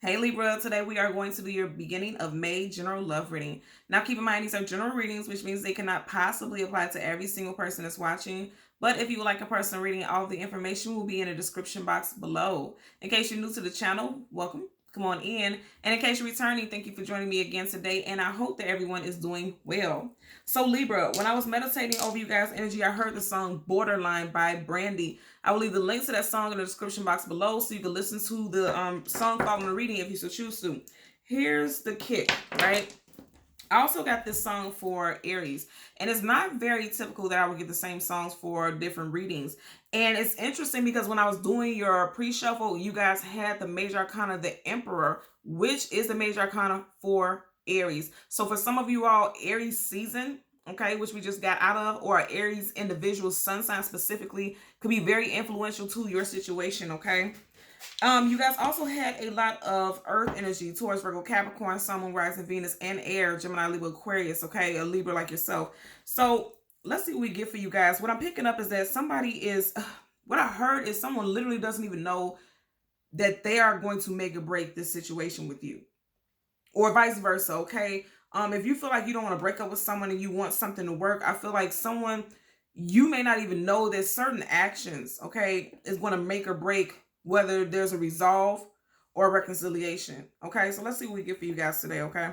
Hey Libra, today we are going to do your beginning of May general love reading. Now keep in mind these are general readings, which means they cannot possibly apply to every single person that's watching. But if you would like a personal reading, all of the information will be in the description box below. In case you're new to the channel, welcome. Come on in. And in case you're returning, thank you for joining me again today. And I hope that everyone is doing well. So Libra, when I was meditating over you guys' energy, I heard the song Borderline by Brandy. I will leave the link to that song in the description box below so you can listen to the song following the reading if you so choose to. Here's the kick, right? I also got this song for Aries, and it's not very typical that I would get the same songs for different readings. And it's interesting because when I was doing your pre-shuffle, you guys had the major arcana, the Emperor, which is the major arcana for Aries. So for some of you all, Aries season, okay, which we just got out of, or Aries individual sun sign specifically, could be very influential to your situation, okay? You guys also had a lot of earth energy towards Virgo, Capricorn, Sun, Moon, Rising, Venus, and air, Gemini, Libra, Aquarius, okay? A Libra like yourself. So let's see what we get for you guys. What I'm picking up is that somebody is, what I heard is someone literally doesn't even know that they are going to make or break this situation with you, or vice versa, okay? If you feel like you don't want to break up with someone and you want something to work, I feel like someone, you may not even know that certain actions, okay, is going to make or break whether there's a resolve or a reconciliation, okay? So let's see what we get for you guys today, okay?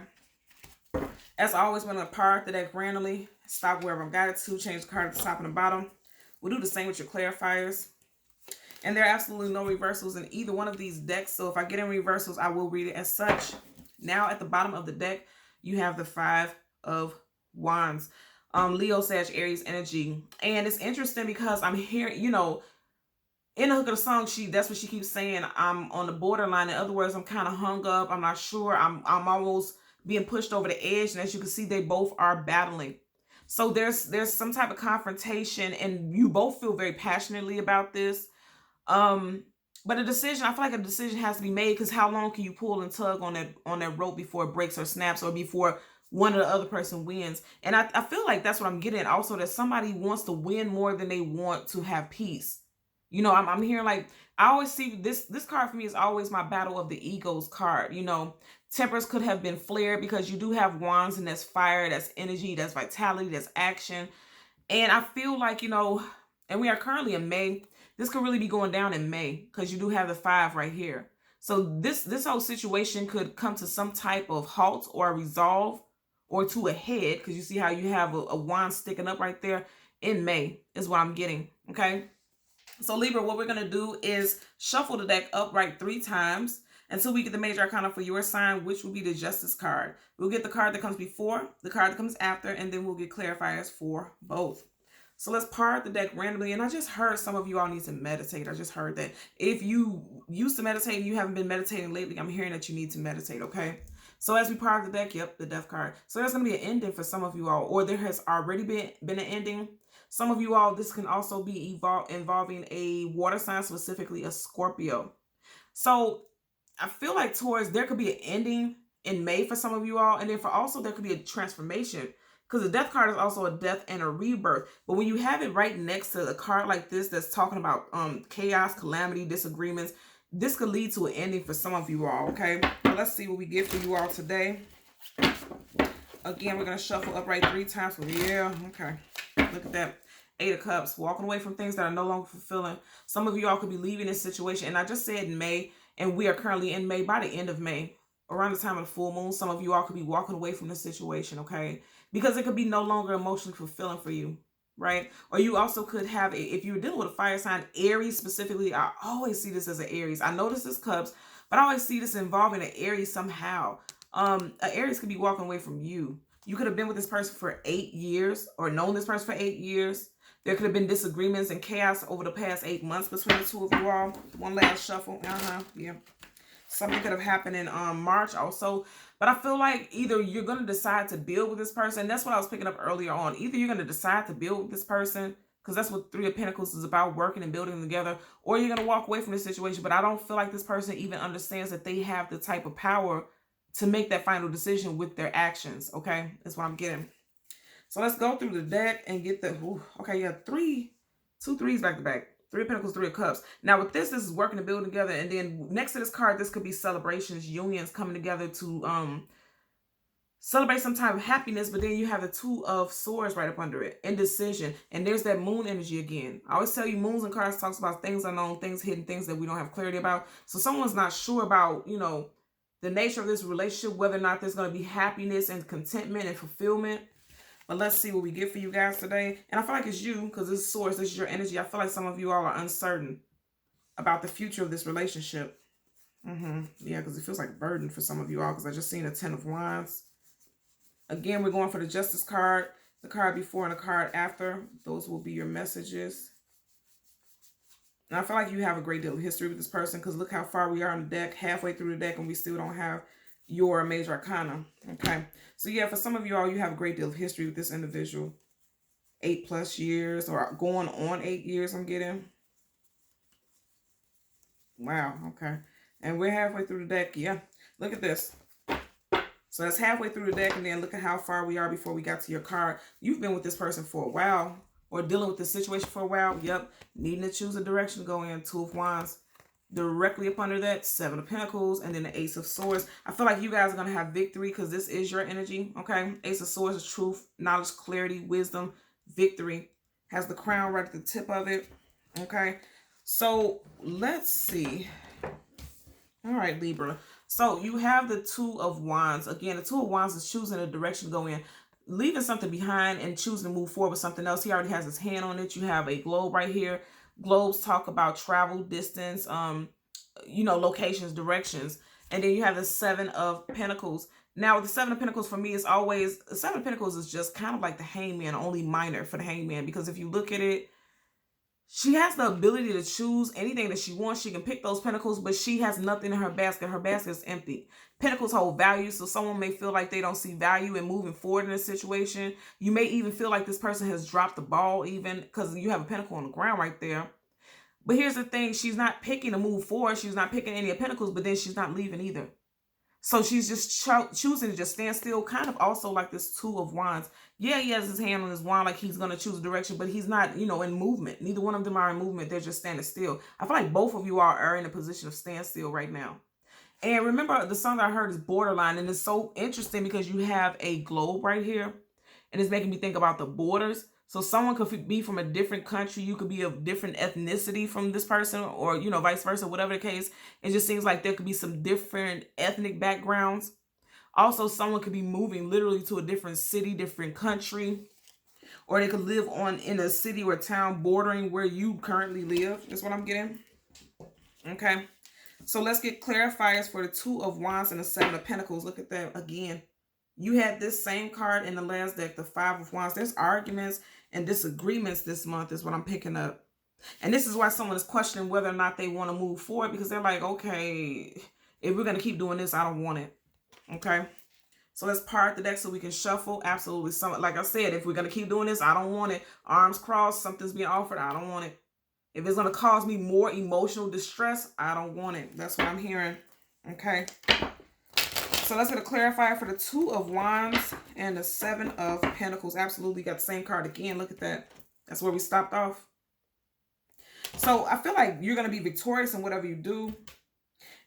As always, we're going to part the deck randomly, stop wherever I'm guided to, change the card at the top and the bottom. We'll do the same with your clarifiers. And there are absolutely no reversals in either one of these decks, so if I get in reversals, I will read it as such. Now at the bottom of the deck, you have the Five of Wands. Leo, Sag, Aries energy. And it's interesting because I'm hearing, you know, in the hook of the song, that's what she keeps saying. I'm on the borderline. In other words, I'm kind of hung up. I'm not sure. I'm almost being pushed over the edge. And as you can see, they both are battling. So there's some type of confrontation, and you both feel very passionately about this. But a decision, I feel like a decision has to be made, because how long can you pull and tug on that rope before it breaks or snaps, or before one or the other person wins? And I feel like that's what I'm getting at. Also, that somebody wants to win more than they want to have peace. You know, I'm hearing, like, I always see this card for me is always my battle of the egos card. You know, tempers could have been flared because you do have wands, and that's fire, that's energy, that's vitality, that's action. And I feel like, you know, and we are currently in May. This could really be going down in May because you do have the 5 right here. So this whole situation could come to some type of halt or a resolve, or to a head, because you see how you have a wand sticking up right there in May is what I'm getting, okay? So Libra, what we're going to do is shuffle the deck upright 3 times until we get the major arcana for your sign, which will be the Justice card. We'll get the card that comes before, the card that comes after, and then we'll get clarifiers for both. So let's part the deck randomly. And I just heard some of you all need to meditate. I just heard that. If you used to meditate and you haven't been meditating lately, I'm hearing that you need to meditate, okay? So as we part the deck, yep, the Death card. So there's going to be an ending for some of you all, or there has already been an ending. Some of you all, this can also be involving a water sign, specifically a Scorpio. So I feel like there could be an ending in May for some of you all, and then for also there could be a transformation, because the Death card is also a death and a rebirth. But when you have it right next to a card like this that's talking about chaos, calamity, disagreements, this could lead to an ending for some of you all, okay? Well, let's see what we get for you all today. Again, we're going to shuffle upright 3 times. Yeah, okay. Look at that. 8 of Cups, walking away from things that are no longer fulfilling. Some of you all could be leaving this situation. And I just said in May, and we are currently in May. By the end of May, around the time of the full moon, some of you all could be walking away from this situation, okay? Because it could be no longer emotionally fulfilling for you, right? Or you also could have, if you're dealing with a fire sign, Aries specifically, I always see this as an Aries. I know this is Cups, but I always see this involving an Aries somehow. An Aries could be walking away from you. You could have been with this person for 8 years, or known this person for 8 years. There could have been disagreements and chaos over the past 8 months between the two of you all. One last shuffle. Yeah. Something could have happened in March also. But I feel like either you're going to decide to build with this person. That's what I was picking up earlier on. Either you're going to decide to build with this person, because that's what 3 of Pentacles is about, working and building together, or you're going to walk away from this situation. But I don't feel like this person even understands that they have the type of power to make that final decision with their actions, okay? That's what I'm getting. So let's go through the deck and get the, okay, you have 2 3s back to back. Three of Pentacles, Three of Cups. Now with this is working and building together. And then next to this card, this could be celebrations, unions coming together to celebrate some type of happiness. But then you have the Two of Swords right up under it. Indecision. And there's that moon energy again. I always tell you, moons and cards talks about things unknown, things hidden, things that we don't have clarity about. So someone's not sure about, you know, the nature of this relationship, whether or not there's going to be happiness and contentment and fulfillment. But let's see what we get for you guys today. And I feel like it's you, because this is Swords, this is your energy. I feel like some of you all are uncertain about the future of this relationship. Yeah, because it feels like a burden for some of you all, because I just seen a Ten of Wands. Again, we're going for the Justice card, the card before and the card after. Those will be your messages. And I feel like you have a great deal of history with this person, because look how far we are on the deck, halfway through the deck, and we still don't have your Major Arcana. Okay. So yeah, for some of you all, you have a great deal of history with this individual. 8+ years, or going on 8 years, I'm getting. Wow. Okay. And we're halfway through the deck. Yeah. Look at this. So that's halfway through the deck, and then look at how far we are before we got to your card. You've been with this person for a while, or dealing with this situation for a while. Yep. Needing to choose a direction to go in. Two of Wands. Directly up under that, Seven of Pentacles, and then the Ace of Swords. I feel like you guys are going to have victory, because this is your energy, okay? Ace of Swords is truth, knowledge, clarity, wisdom, victory. Has the crown right at the tip of it, okay? So let's see. All right, Libra. So you have the Two of Wands. Again, the Two of Wands is choosing a direction to go in, leaving something behind and choosing to move forward with something else. He already has his hand on it. You have a globe right here. Globes talk about travel, distance, you know, locations, directions. And then you have the Seven of Pentacles. Now, the Seven of Pentacles for me is always, the Seven of Pentacles is just kind of like the Hangman, only minor for the Hangman. Because if you look at it, she has the ability to choose anything that she wants. She can pick those pentacles, but she has nothing in her basket. Her basket is empty. Pentacles hold value, so someone may feel like they don't see value in moving forward in a situation. You may even feel like this person has dropped the ball, even because you have a pentacle on the ground right there. But here's the thing. She's not picking to move forward. She's not picking any of pentacles, but then she's not leaving either. So she's just choosing to just stand still, kind of also like this Two of Wands. Yeah, he has his hand on his wand like he's going to choose a direction, but he's not, you know, in movement. Neither one of them are in movement. They're just standing still. I feel like both of you are in a position of standstill right now. And remember, the song I heard is Borderline, and it's so interesting because you have a globe right here, and it's making me think about the borders. So someone could be from a different country. You could be of different ethnicity from this person, or, you know, vice versa, whatever the case. It just seems like there could be some different ethnic backgrounds. Also, someone could be moving literally to a different city, different country, or they could live in a city or town bordering where you currently live. That's what I'm getting. Okay. So let's get clarifiers for the Two of Wands and the Seven of Pentacles. Look at that again. You had this same card in the last deck, the Five of Wands. There's arguments and disagreements this month is what I'm picking up. And this is why someone is questioning whether or not they want to move forward, because they're like, okay, if we're going to keep doing this, I don't want it. Okay. So let's part the deck so we can shuffle. Absolutely. Like I said, if we're going to keep doing this, I don't want it. Arms crossed, something's being offered, I don't want it. If it's going to cause me more emotional distress, I don't want it. That's what I'm hearing. Okay. So let's get a clarifier for the Two of Wands and the Seven of Pentacles. Absolutely got the same card again. Look at that. That's where we stopped off. So I feel like you're going to be victorious in whatever you do.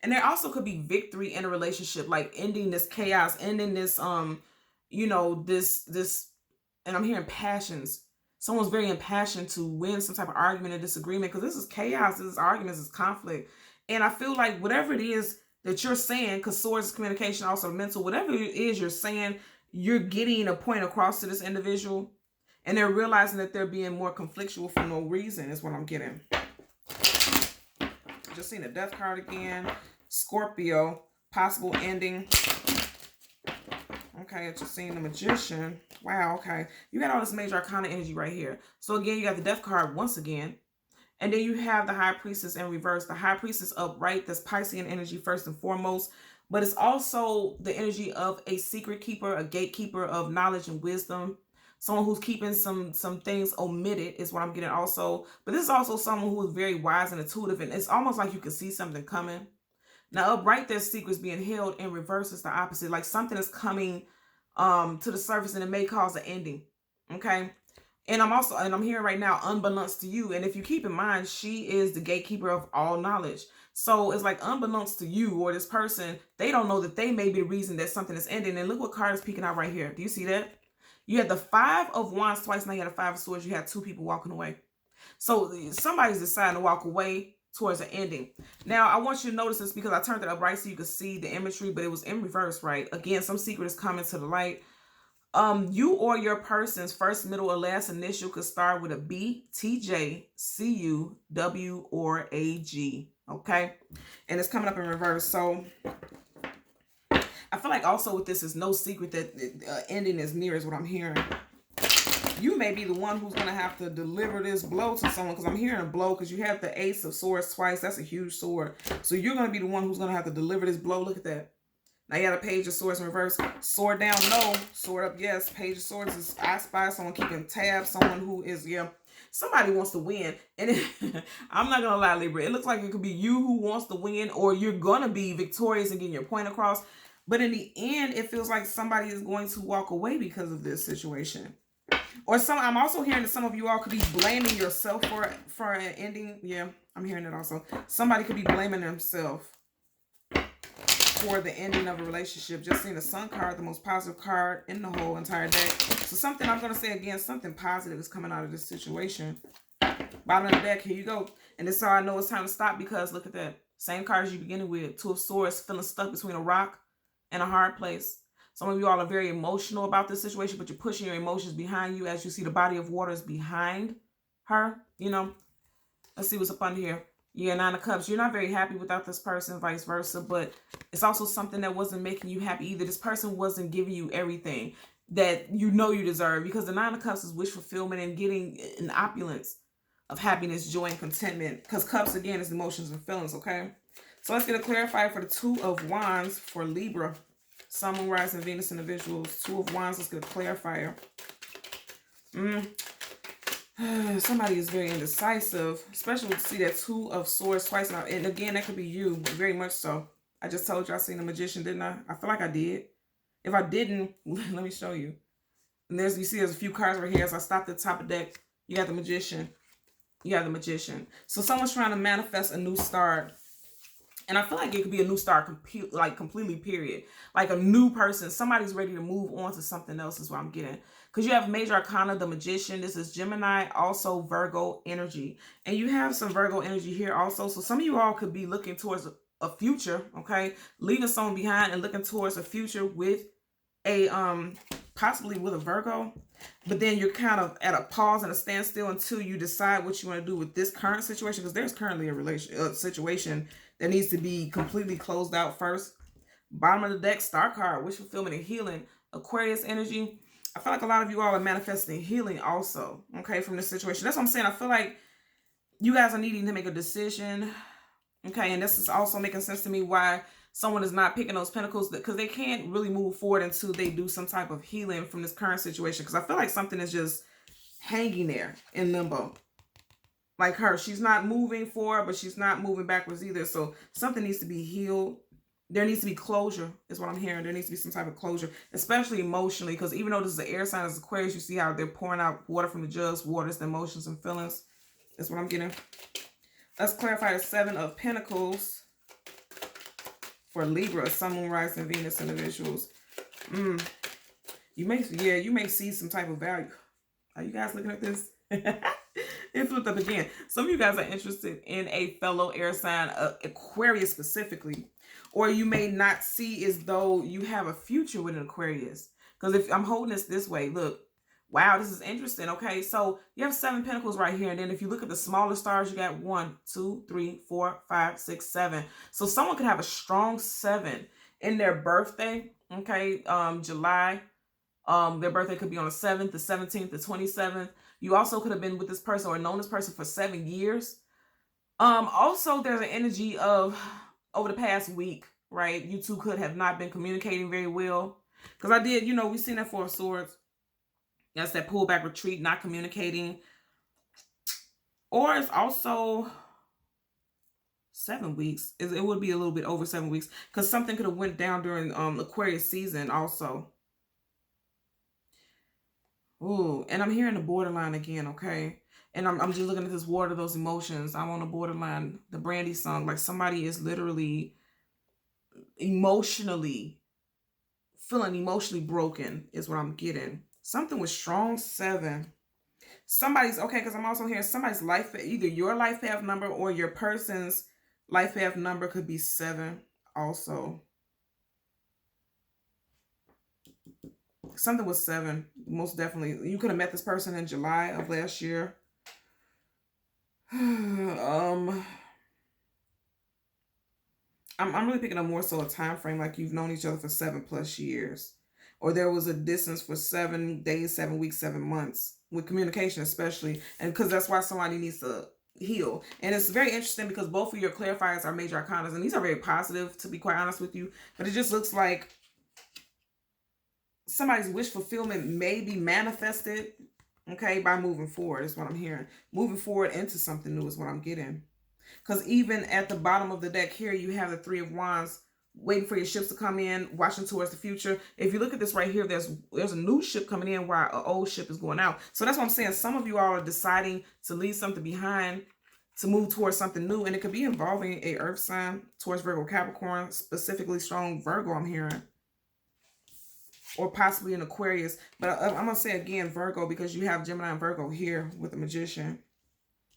And there also could be victory in a relationship, like ending this chaos, ending this, you know, this, and I'm hearing passions. Someone's very impassioned to win some type of argument or disagreement, because this is chaos, this is arguments, this is conflict. And I feel like whatever it is that you're saying, because swords is communication, also mental, whatever it is you're saying, you're getting a point across to this individual, and they're realizing that they're being more conflictual for no reason is what I'm getting. Just seen the Death card again. Scorpio, possible ending. Okay, I just seen the Magician. Wow, okay. You got all this Major Arcana energy right here. So again, you got the Death card once again. And then you have the High Priestess in reverse. The High Priestess upright. That's Piscean energy first and foremost. But it's also the energy of a secret keeper, a gatekeeper of knowledge and wisdom. Someone who's keeping some things omitted is what I'm getting also. But this is also someone who is very wise and intuitive. And it's almost like you can see something coming. Now, upright, there's secrets being held. In reverse, it's the opposite. Like something is coming to the surface, and it may cause an ending. Okay? And I'm hearing right now, unbeknownst to you. And if you keep in mind, she is the gatekeeper of all knowledge. So it's like unbeknownst to you or this person, they don't know that they may be the reason that something is ending. And look what card is peeking out right here. Do you see that? You had the 5 of Wands twice, now you had a 5 of Swords. You had 2 people walking away. So somebody's deciding to walk away towards an ending. Now, I want you to notice this because I turned it up right so you could see the imagery, but it was in reverse, right? Again, some secret is coming to the light. You or your person's first, middle, or last initial could start with a B, T, J, C, U, W, or A, G. Okay? And it's coming up in reverse. So I feel like also with this is no secret that ending is near is what I'm hearing. You may be the one who's going to have to deliver this blow to someone, because I'm hearing a blow because you have the Ace of Swords twice. That's a huge sword. So you're going to be the one who's going to have to deliver this blow. Look at that. Now you got a Page of Swords in reverse. Sword down, no. Sword up, yes. Page of Swords is I spy someone keeping tabs. Someone who is, somebody wants to win. And I'm not going to lie, Libra. It looks like it could be you who wants to win, or you're going to be victorious and getting your point across. But in the end, it feels like somebody is going to walk away because of this situation. Or I'm also hearing that some of you all could be blaming yourself for an ending. Yeah, I'm hearing it also. Somebody could be blaming themselves for the ending of a relationship. Just seeing the Sun card, the most positive card in the whole entire deck. So something, I'm going to say again, something positive is coming out of this situation. Bottom of the deck, here you go. And this is how I know it's time to stop, because look at that. Same card as you beginning with. 2 of Swords, feeling stuck between a rock and a hard place. Some of you all are very emotional about this situation, but you're pushing your emotions behind you as you see the body of water is behind her. Let's see what's up under here. Yeah, 9 of Cups. You're not very happy without this person, vice versa, but it's also something that wasn't making you happy either. This person wasn't giving you everything that you deserve, because the 9 of Cups is wish fulfillment and getting an opulence of happiness, joy, and contentment, because Cups, again, is emotions and feelings, okay? So let's get a clarifier for the 2 of Wands for Libra. Sun, Moon, Rising, Venus individuals. 2 of Wands. Let's get a clarifier. Somebody is very indecisive, especially to see that 2 of Swords twice now. And again, that could be you, very much so. I just told you I seen the Magician, didn't I? I feel like I did. If I didn't, let me show you. And you see there's a few cards right here. As I stopped at the top of the deck, you got the Magician. You have the Magician. So someone's trying to manifest a new start. And I feel like it could be a new start, completely, period. Like a new person. Somebody's ready to move on to something else is what I'm getting. Because you have Major Arcana, the Magician. This is Gemini, also Virgo energy. And you have some Virgo energy here also. So some of you all could be looking towards a future, okay? Leaving someone behind and looking towards a future with a, possibly with a Virgo. But then you're kind of at a pause and a standstill until you decide what you want to do with this current situation. Because there's currently a situation that needs to be completely closed out first. Bottom of the deck, Star card, wish fulfillment and healing. Aquarius energy. I feel like a lot of you all are manifesting healing also, okay, from this situation. That's what I'm saying. I feel like you guys are needing to make a decision, okay, and this is also making sense to me why someone is not picking those pentacles, because they can't really move forward until they do some type of healing from this current situation, because I feel like something is just hanging there in limbo. Like her, she's not moving forward, but she's not moving backwards either. So something needs to be healed. There needs to be closure, is what I'm hearing. There needs to be some type of closure, especially emotionally, because even though this is an air sign, as Aquarius, you see how they're pouring out water from the jugs. Water is the emotions and feelings. That's what I'm getting. Let's clarify the 7 of Pentacles for Libra, Sun, Moon, Rising, Venus individuals. You may see some type of value. Are you guys looking at this? It flipped up again. Some of you guys are interested in a fellow air sign, Aquarius specifically. Or you may not see as though you have a future with an Aquarius. Because if I'm holding this way, look. Wow, this is interesting. Okay, so you have 7 pentacles right here. And then if you look at the smaller stars, you got 1, 2, 3, 4, 5, 6, 7. So someone could have a strong 7 in their birthday. Okay, July. Their birthday could be on the 7th, the 17th, the 27th. You also could have been with this person or known this person for 7 years. Also, there's an energy of over the past week, right? You two could have not been communicating very well. Because I did, we've seen that 4 of Swords. That's that pullback retreat, not communicating. Or it's also 7 weeks. It would be a little bit over 7 weeks. Because something could have went down during Aquarius season also. Ooh, and I'm hearing the borderline again, okay? And I'm just looking at this water, those emotions. I'm on the borderline, the Brandy song. Like somebody is literally emotionally feeling emotionally broken is what I'm getting. Something with strong 7. Somebody's okay, because I'm also hearing somebody's life, either your life path number or your person's life path number could be 7 also. Something with 7, most definitely. You could have met this person in July of last year. I'm really picking up more so a time frame, like you've known each other for 7+ years, or there was a distance for 7 days, 7 weeks, 7 months with communication, especially, and because that's why somebody needs to heal. And it's very interesting because both of your clarifiers are major arcanas, and these are very positive, to be quite honest with you. But it just looks like somebody's wish fulfillment may be manifested, okay, by moving forward. Is what I'm hearing. Moving forward into something new is what I'm getting. Because even at the bottom of the deck here, you have the 3 of Wands, waiting for your ships to come in, watching towards the future. If you look at this right here, there's a new ship coming in while an old ship is going out. So that's what I'm saying. Some of you all are deciding to leave something behind, to move towards something new. And it could be involving a earth sign towards Virgo, Capricorn, specifically strong Virgo, I'm hearing. Or possibly an Aquarius. But I'm going to say again, Virgo, because you have Gemini and Virgo here with the Magician,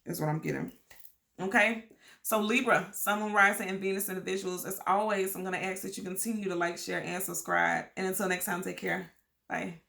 is what I'm getting. Okay, so Libra, Sun, Moon, Rising, and Venus individuals, as always, I'm going to ask that you continue to like, share, and subscribe. And until next time, take care. Bye.